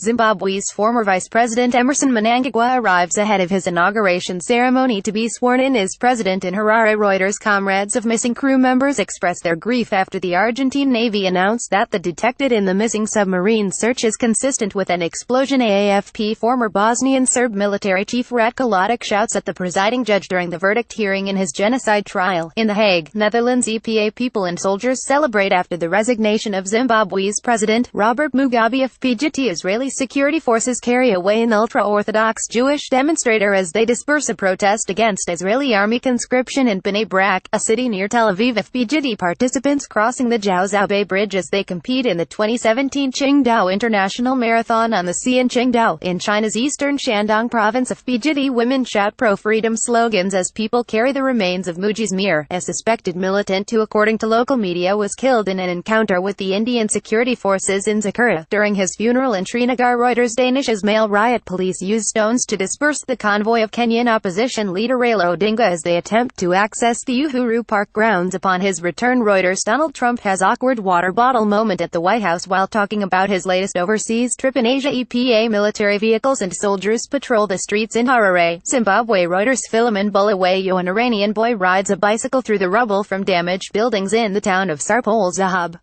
Zimbabwe's former Vice President Emmerson Mnangagwa arrives ahead of his inauguration ceremony to be sworn in as president in Harare. Reuters comrades of missing crew members expressed their grief after the Argentine Navy announced that the detected in the missing submarine search is consistent with an explosion. AFP former Bosnian Serb military chief Ratko Mladic shouts at the presiding judge during the verdict hearing in his genocide trial. In The Hague, Netherlands, EPA People and soldiers celebrate after the resignation of Zimbabwe's President Robert Mugabe. FPGT Israeli security forces carry away an ultra-Orthodox Jewish demonstrator as they disperse a protest against Israeli army conscription in Bnei Brak, a city near Tel Aviv. FPGT participants crossing the Jiaozhou Bay Bridge as they compete in the 2017 Qingdao International Marathon on the sea in Qingdao, in China's eastern Shandong province. FPGT women shout pro-freedom slogans as people carry the remains of Mujiz Mir, a suspected militant who, according to local media, was killed in an encounter with the Indian security forces in Zakura. During his funeral in Srinagar, Reuters Danish Ismail riot police used stones to disperse the convoy of Kenyan opposition leader Raila Odinga as they attempt to access the Uhuru Park grounds upon his return. Reuters Donald Trump has awkward water bottle moment at the White House while talking about his latest overseas trip in Asia. EPA military vehicles and soldiers patrol the streets in Harare, Zimbabwe. Reuters Philemon Bulawayo, an Iranian boy, rides a bicycle through the rubble from damaged buildings in the town of Sarpol Zahab.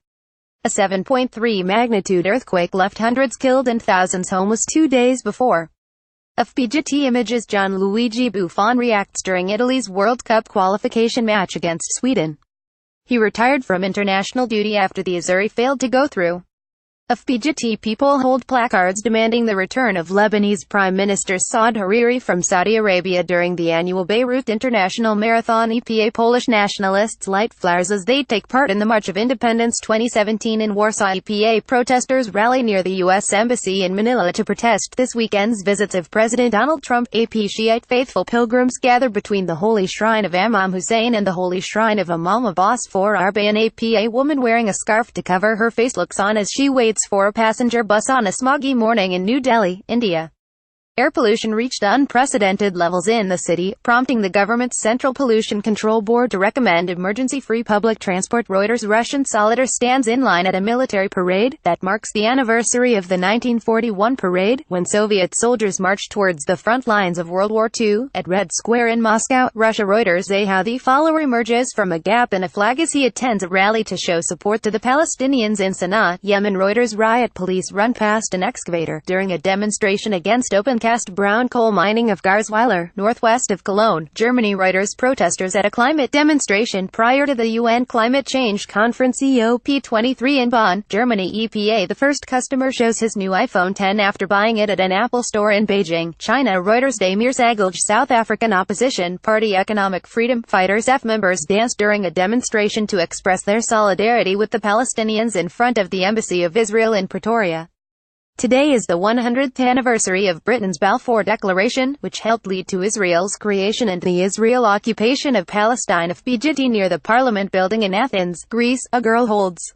A 7.3 magnitude earthquake left hundreds killed and thousands homeless 2 days before. FPGT images. Gianluigi Buffon reacts during Italy's World Cup qualification match against Sweden. He retired from international duty after the Azzurri failed to go through. FPGT people hold placards demanding the return of Lebanese Prime Minister Saad Hariri from Saudi Arabia during the annual Beirut International Marathon. EPA Polish nationalists light flares as they take part in the March of Independence 2017 in Warsaw. EPA protesters rally near the U.S. Embassy in Manila to protest this weekend's visits of President Donald Trump. AP Shiite faithful pilgrims gather between the Holy Shrine of Imam Hussein and the Holy Shrine of Imam Abbas for Arba. An APA woman wearing a scarf to cover her face looks on as she waits for a passenger bus on a smoggy morning in New Delhi, India. Air pollution reached unprecedented levels in the city, prompting the government's Central Pollution Control Board to recommend emergency-free public transport. Reuters Russian soldier stands in line at a military parade that marks the anniversary of the 1941 parade, when Soviet soldiers marched towards the front lines of World War II, at Red Square in Moscow, Russia. Reuters the follower emerges from a gap in a flag as he attends a rally to show support to the Palestinians in Sana'a, Yemen. Reuters riot police run past an excavator during a demonstration against open-cast brown coal mining of Garzweiler, northwest of Cologne, Germany. Reuters protesters at a climate demonstration prior to the UN Climate Change Conference COP23 in Bonn, Germany. EPA the first customer shows his new iPhone 10 after buying it at an Apple store in Beijing, China. Reuters Damir Sagalj, South African opposition party Economic Freedom Fighters F members danced during a demonstration to express their solidarity with the Palestinians in front of the Embassy of Israel in Pretoria. Today is the 100th anniversary of Britain's Balfour Declaration, which helped lead to Israel's creation and the Israel occupation of Palestine. FPGT near the Parliament building in Athens, Greece, a girl holds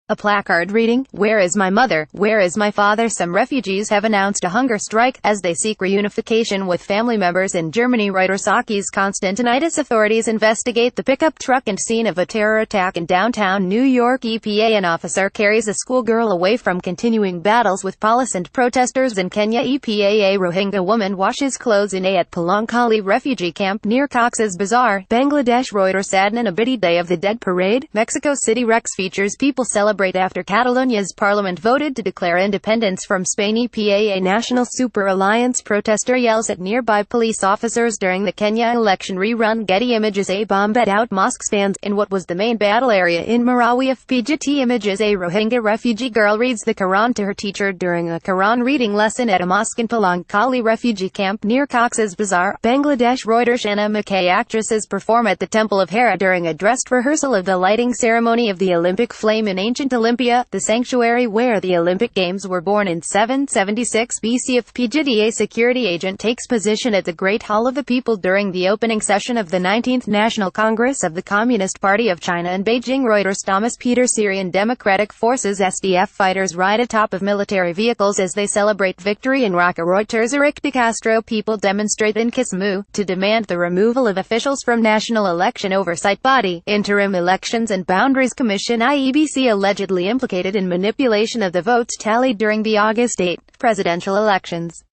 a placard reading, "Where is my mother? Where is my father?" Some refugees have announced a hunger strike as they seek reunification with family members in Germany. Reuters Sakis Constantinitis authorities investigate the pickup truck and scene of a terror attack in downtown New York. EPA an officer carries a schoolgirl away from continuing battles with police and protesters in Kenya. EPA a Rohingya woman washes clothes in at Palankali refugee camp near Cox's Bazar, Bangladesh. Reuters Adnan Abidi Day of the Dead parade, Mexico City. Rex features people celebrate after Catalonia's parliament voted to declare independence from Spain. EPA a National Super Alliance protester yells at nearby police officers during the Kenya election rerun. Getty images. A bomb at out mosque stands in what was the main battle area in Marawi. FPGT images. A Rohingya refugee girl reads the Quran to her teacher during a Quran reading lesson at a mosque in Palankali refugee camp near Cox's Bazar, Bangladesh. Reuters Anna McKay actresses perform at the Temple of Hera during a dress rehearsal of the lighting ceremony of the Olympic flame in ancient Olympia, the sanctuary where the Olympic Games were born in 776 BC. FPGT a security agent takes position at the Great Hall of the People during the opening session of the 19th National Congress of the Communist Party of China in Beijing. Reuters Thomas Peter Syrian Democratic Forces SDF fighters ride atop of military vehicles as they celebrate victory in Raqqa. Reuters Eric de Castro people demonstrate in Kisumu to demand the removal of officials from National Election Oversight Body, Interim Elections and Boundaries Commission. IEBC allegedly implicated in manipulation of the votes tallied during the August 8 presidential elections.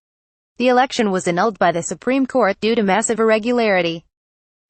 The election was annulled by the Supreme Court due to massive irregularity.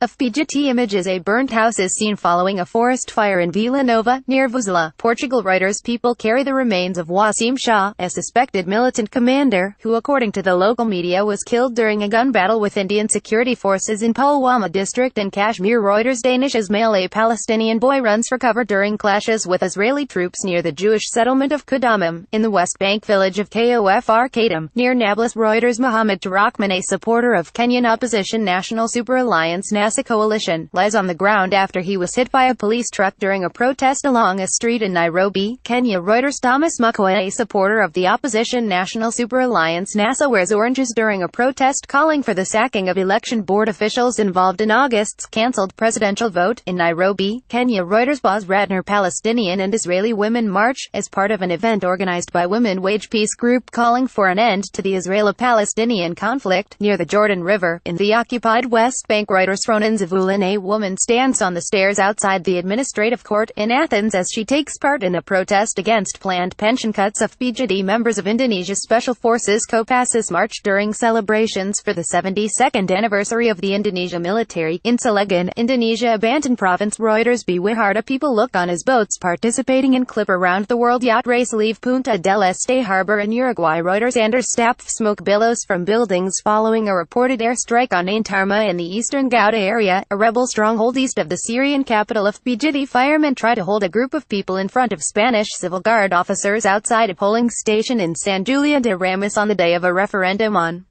FPGT images: a burnt house is seen following a forest fire in Vila Nova, near Vozela, Portugal. Reuters People carry the remains of Wasim Shah, a suspected militant commander, who according to the local media was killed during a gun battle with Indian security forces in Pulwama district in Kashmir. Reuters Danish Ismail: a Palestinian boy runs for cover during clashes with Israeli troops near the Jewish settlement of Qadamim, in the West Bank village of Kofr Kadam, near Nablus. Reuters Mohammed Tarakman, a supporter of Kenyan opposition National Super Alliance NASA coalition, lies on the ground after he was hit by a police truck during a protest along a street in Nairobi, Kenya. Reuters Thomas Mukwege, a supporter of the opposition National Super Alliance NASA, wears oranges during a protest calling for the sacking of election board officials involved in August's cancelled presidential vote in Nairobi, Kenya. Reuters Boz Ratner: Palestinian and Israeli women march, as part of an event organized by Women Wage Peace Group calling for an end to the Israeli-Palestinian conflict, near the Jordan River, in the occupied West Bank. Reuters Ronan Zavulin: a woman stands on the stairs outside the administrative court in Athens as she takes part in a protest against planned pension cuts. FPGD members of Indonesia's Special Forces Kopassus march during celebrations for the 72nd anniversary of the Indonesia military in Cilegon, Indonesia, Banten province. Reuters Biwarta: people look on as boats participating in Clipper round the world yacht race leave Punta del Este harbor in Uruguay. Reuters Anders Stapp: smoke billows from buildings following a reported airstrike on Ain Tarma in the eastern Ghouta area, a rebel stronghold east of the Syrian capital. FPGD firemen try to hold a group of people in front of Spanish civil guard officers outside a polling station in San Julián de Ramis on the day of a referendum on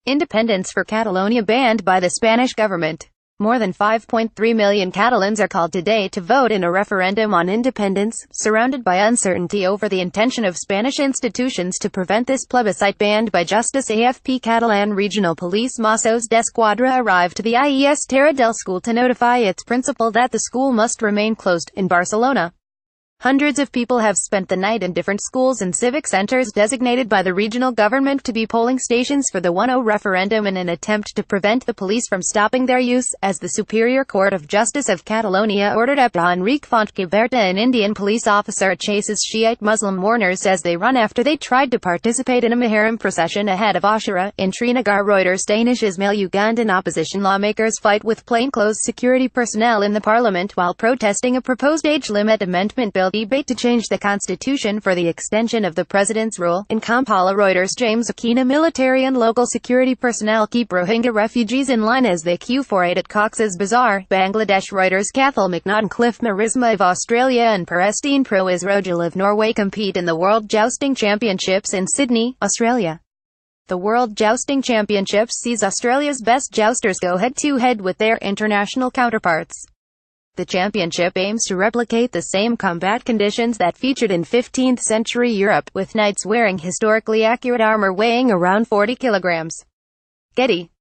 independence for Catalonia banned by the Spanish government. More than 5.3 million Catalans are called today to vote in a referendum on independence, surrounded by uncertainty over the intention of Spanish institutions to prevent this plebiscite banned by justice. AFP Catalan Regional Police Mossos d'Esquadra arrived to the IES Terra del School to notify its principal that the school must remain closed, in Barcelona. Hundreds of people have spent the night in different schools and civic centers designated by the regional government to be polling stations for the 1-0 referendum in an attempt to prevent the police from stopping their use, as the Superior Court of Justice of Catalonia ordered. EPA Enrique Fontcaberta: an Indian police officer chases Shiite Muslim mourners as they run after they tried to participate in a Muharram procession ahead of Ashura, in Srinagar. Reuters Danish Ismail: Ugandan opposition lawmakers fight with plainclothes security personnel in the parliament while protesting a proposed age limit amendment bill. Debate to change the constitution for the extension of the president's rule in Kampala. Reuters James Akina: military and local security personnel keep Rohingya refugees in line as they queue for aid at Cox's Bazar, Bangladesh. Reuters Cathal McNaughton: Cliff Marisma of Australia and Perestine Pro Israel of Norway compete in the World Jousting Championships in Sydney, Australia. The World Jousting Championships sees Australia's best jousters go head-to-head with their international counterparts. The championship aims to replicate the same combat conditions that featured in 15th-century Europe, with knights wearing historically accurate armor weighing around 40 kilograms. Getty.